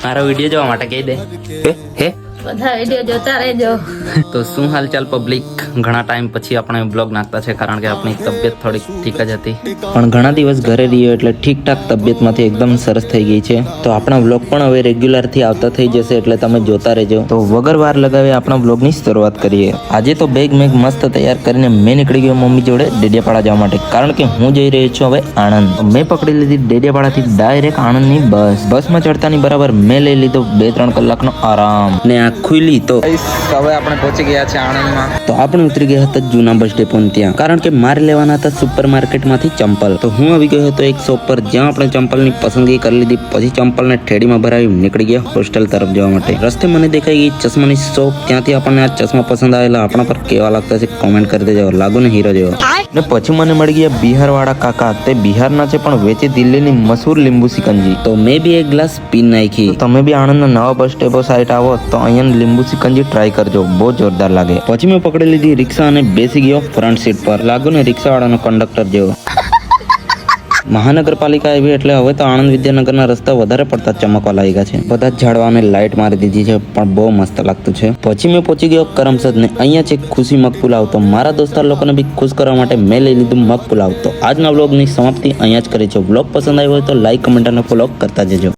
મારો વિડીયો જોવા માટે કહી દે હે બધા વિડીયો જોતા રહેજો. તો શું હાલચાલ પબ્લિક? ઘણા ટાઈમ પછી આપણે બ્લોગ નાખતા છે કારણ કે આપણી તબિયત થોડીક ઠીક જ હતી, પણ ઘણા દિવસ ઘરે રહીએ એટલે ઠીકઠાક તબિયતમાંથી એકદમ સરસ થઈ ગઈ છે. તો આપણા બ્લોગ પણ હવે રેગ્યુલરથી આવતા થઈ જશે, એટલે તમે જોતા રહેજો. તો વગર વાર લગાવે આપણા બ્લોગની શરૂઆત કરીએ. આજે તો બેગ મેગ મસ્ત તૈયાર કરીને મેં નીકળી ગયો મમ્મી જોડે ડેડિયાપાડા જવા માટે, કારણ કે હું જઈ રહ્યો છું હવે આણંદ. મેં પકડી લીધી ડેડિયાપાડાથી ડાયરેક્ટ આણંદની બસમાં ચડતાની બરાબર મેં લઈ લીધો 2-3 કલાકનો આરામ ને આ ખુલી. તો હવે આપણે પહોંચી ગયા છે આણંદમાં. તો આપણે ઉતરી ગયા હતા જૂના બસ ડેપો ત્યાં, કારણ કે મારે લેવાના હતા સુપર માર્કેટમાંથી ચંપલ. તો હું આવી ગયો હતો એક શોપ પર જ્યાં આપણે ચંપલની પસંદગી કરી લીધી. પછી ચંપલને ઠેડીમાં ભરાવી નીકળી ગયા હોસ્ટેલ તરફ જવા માટે. રસ્તે મને દેખાઈ ગઈ ચશ્માની શોપ, ત્યાંથી આપણને આ ચશ્મા પસંદ આવેલા. આપણા પર કેવા લાગતા છે કોમેન્ટ કરી દેજો, લાગુ ને હીરો જેવો. ને પછી મને મળી ગયા બિહાર વાળા કાકા. તે બિહારના છે પણ વેચે દિલ્હીની મશહૂર લીંબુ સિકંજી. તો મેં બી એક ગ્લાસ પી નાખી. તમે બી આણંદના નવા બસ ડેપો સાઈડ આવો તો અહીંયા લીંબુ સિકંજી ટ્રાય કરજો, બહુ જોરદાર લાગે. પછી મેં પકડી લીધી રિક્ષા અને બેસી ગયો ફ્રન્ટ સીટ પર. લાગુ ને રિક્ષા વાળાનો કંડક્ટર જેવો. મહાનગરપાલિકા આવી એટલે હવે તો આણંદ વિદ્યાનગરના રસ્તા વધારે પડતા ચમકવા લાગ્યા છે. બધા જ ઝાડવાને લાઇટ મારી દીધી છે, પણ બહુ મસ્ત લાગતું છે. પછી મેં પહોંચી ગયો કરમસદ ને અહીંયા છે ખુશી મગ પુલાવ. તો મારા દોસ્તાર લોકોને બી ખુશ કરવા માટે મેં લઈ લીધું મગ પુલાવ. તો આજના વ્લોગની સમાપ્તિ અહીંયા જ કરી છે. વ્લોગ પસંદ આવ્યો હોય તો લાઈક, કમેન્ટ અને ફોલો કરતા જજો.